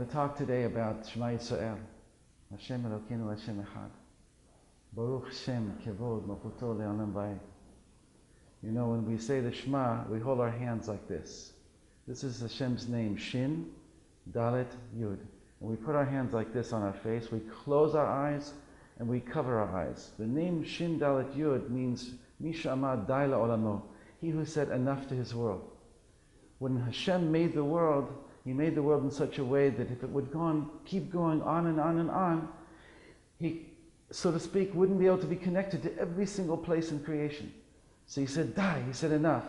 want to talk today about Shma Yisrael. Hashem Elokeinu Hashem Echad. Baruch Shem Kevod Malchuto Le'olam Va'ed. You know, when we say the Shema, we hold our hands like this. This is Hashem's name, Shin, Dalet, Yud. And we put our hands like this on our face. We close our eyes and we cover our eyes. The name Shin, Dalet, Yud means Misha Amad Dai La'olamo. He who said enough to his world. When Hashem made the world, He made the world in such a way that if it would keep going on and on and on, He, so to speak, wouldn't be able to be connected to every single place in creation. So He said, die. He said, enough.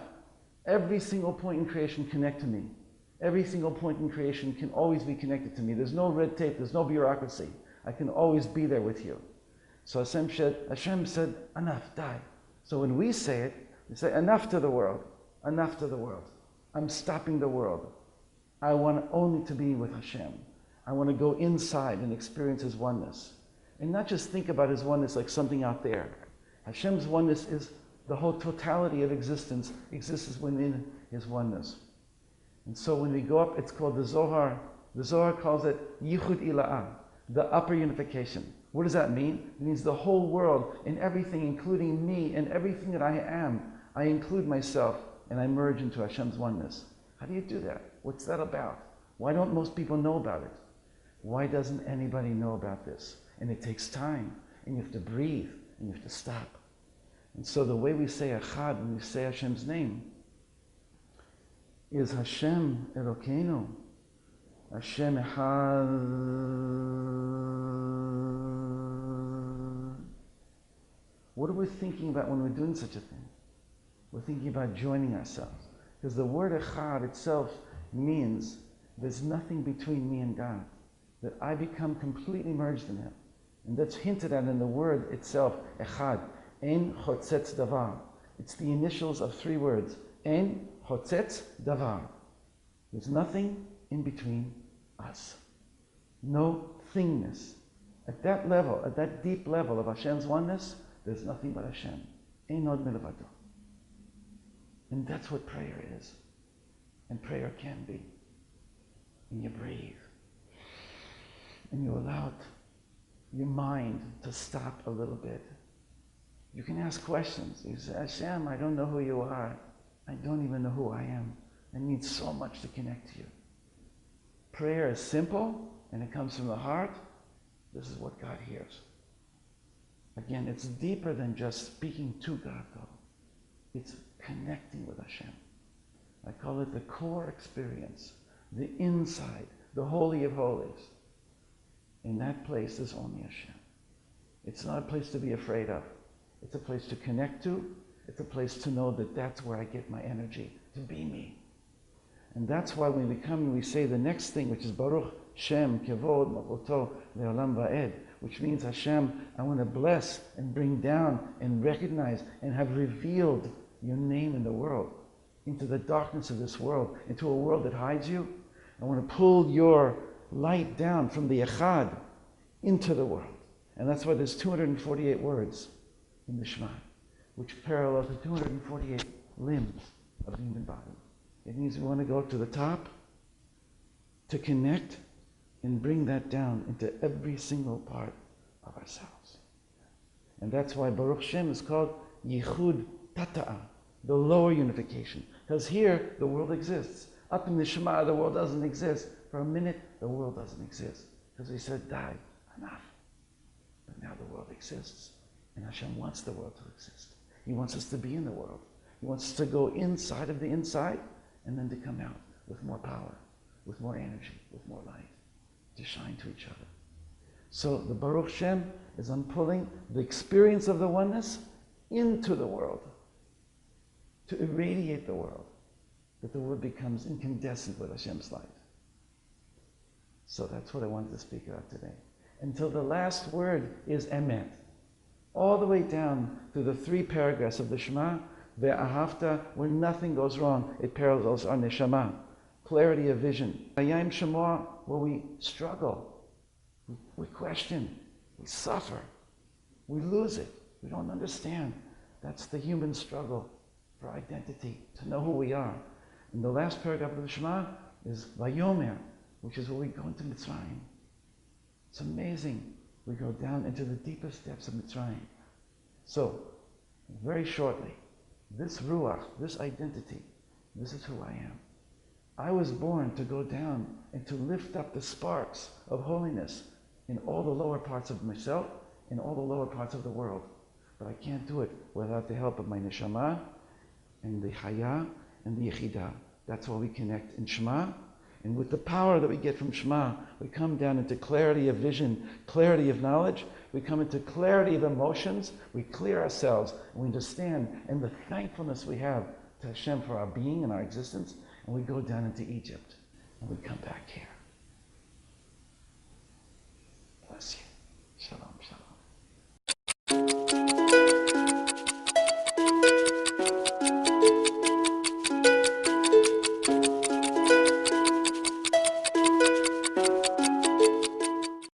Every single point in creation connect to me. Every single point in creation can always be connected to me. There's no red tape. There's no bureaucracy. I can always be there with you. So Hashem said, enough, die. So when we say it, we say, enough to the world. Enough to the world. I'm stopping the world. I want only to be with Hashem. I want to go inside and experience His oneness. And not just think about His oneness like something out there. Hashem's oneness is the whole totality of existence exists within His oneness. And so when we go up, it's called the Zohar. The Zohar calls it Yichud Ila'ah, the upper unification. What does that mean? It means the whole world and everything, including me and everything that I am, I include myself and I merge into Hashem's oneness. How do you do that? What's that about? Why don't most people know about it? Why doesn't anybody know about this? And it takes time, and you have to breathe, and you have to stop. And so the way we say Echad, when we say Hashem's name, is Hashem Elokeinu, Hashem Echad. What are we thinking about when we're doing such a thing? We're thinking about joining ourselves. Because the word Echad itself means there's nothing between me and God. That I become completely merged in Him. And that's hinted at in the word itself, Echad. Ein Chotzetz Davar. It's the initials of 3 words. Ein Chotzetz Davar. There's nothing in between us. No thingness. At that level, at that deep level of Hashem's oneness, there's nothing but Hashem. Ein od milvado. And that's what prayer is. And prayer can be. And you breathe. And you allow your mind to stop a little bit. You can ask questions. You say, Hashem, I don't know who you are. I don't even know who I am. I need so much to connect to you. Prayer is simple, and it comes from the heart. This is what God hears. Again, it's deeper than just speaking to God, though. It's connecting with Hashem. I call it the core experience, the inside, the Holy of Holies. In that place is only Hashem. It's not a place to be afraid of. It's a place to connect to. It's a place to know that that's where I get my energy, to be me. And that's why when we come and we say the next thing, which is Baruch Shem Kevod Malchuto Le'olam Va'ed, which means Hashem, I want to bless and bring down and recognize and have revealed your name in the world, into the darkness of this world, into a world that hides you. I want to pull your light down from the Echad into the world. And that's why there's 248 words in the Shema, which parallel to 248 limbs of the human body. It means we want to go to the top to connect and bring that down into every single part of ourselves. And that's why Baruch Shem is called Yichud Tata'ah, the lower unification. Because here, the world exists. Up in the Shema, the world doesn't exist. For a minute, the world doesn't exist. Because we said, die, enough. But now the world exists. And Hashem wants the world to exist. He wants us to be in the world. He wants us to go inside of the inside and then to come out with more power, with more energy, with more light, to shine to each other. So the Baruch Shem is on pulling the experience of the oneness into the world, to irradiate the world, that the world becomes incandescent with Hashem's light. So that's what I wanted to speak about today. Until the last word is emet. All the way down to the 3 paragraphs of the Shema, ve'ahavta, where nothing goes wrong, it parallels our neshama, clarity of vision. Hayim Shema, where we struggle, we question, we suffer, we lose it, we don't understand. That's the human struggle for identity, to know who we are. And the last paragraph of the Shema is Vayomer, which is where we go into Mitzrayim. It's amazing. We go down into the deepest depths of Mitzrayim. So, very shortly, this Ruach, this identity, this is who I am. I was born to go down and to lift up the sparks of holiness in all the lower parts of myself, in all the lower parts of the world. But I can't do it without the help of my neshama and the chaya and the yechidah. That's why we connect in Shema. And with the power that we get from Shema, we come down into clarity of vision, clarity of knowledge. We come into clarity of emotions. We clear ourselves, and we understand, and the thankfulness we have to Hashem for our being and our existence. And we go down into Egypt, and we come back here. Bless you.